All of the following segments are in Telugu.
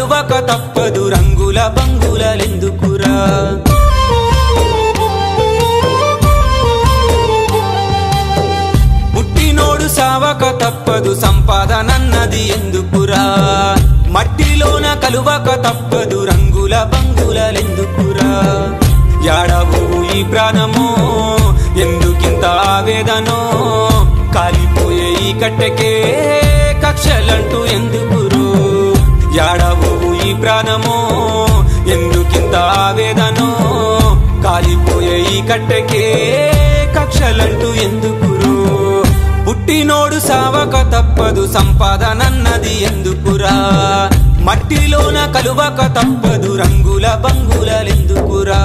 కలువక తప్పదు రంగుల బంగులెందుకురా పుట్టినోడు సావక తప్పదు సంపాదనన్నది ఎందుకురా మట్టిలోన కలువక తప్పదు రంగుల బంగులెందుకురా యాడవు ఈ ప్రాణమో ఎందుకింత ఆవేదనో కాలిపోయే ఈ కట్టెకే కక్షలంటూ ఎందుకురో యాడవు ఈ ప్రాణమో ఎందుకింత ఆవేదనో కాలిపోయే ఈ కట్టెకే కక్షలంటూ ఎందుకురో పుట్టినోడు సావక తప్పదు సంపాదనన్నది ఎందుకురా మట్టిలోన కలువక తప్పదు రంగుల బంగులెందుకురా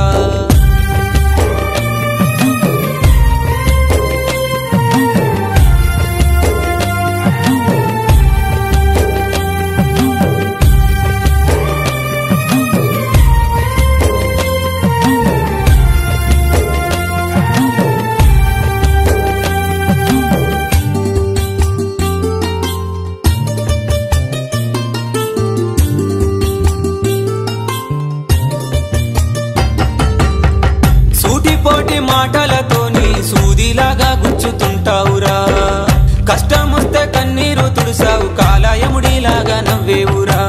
పోటీ మాటలతోని సూదిలాగా గుచ్చుతుంటావురా కష్టమొస్తే కన్నీరు తుడుసావు కాలయముడిలాగా నవ్వేవురా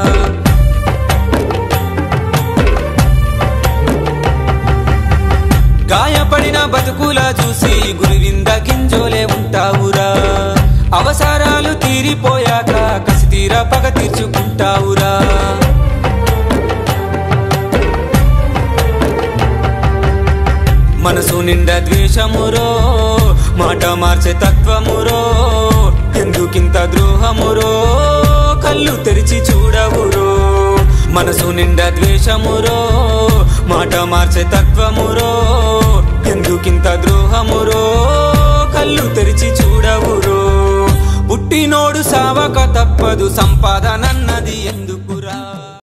గాయపడిన బతుకుల చూసి గురువింద గింజోలే ఉంటావురా అవసరాలు తీరిపోయాక కసి తీర పగ తీర్చుకుంటావురా మనసు నిండా ద్వేషమురో మాట మార్చే తత్వమురో ఎందుకింత ద్రోహమురో కళ్ళు తెరిచి చూడవురో మనసు నిండా ద్వేషమురో మాట మార్చే తత్వమురో ఎందుకింత ద్రోహమురో కళ్ళు తెరిచి చూడవురో పుట్టినోడు సావక తప్పదు సంపాదనన్నది ఎందుకు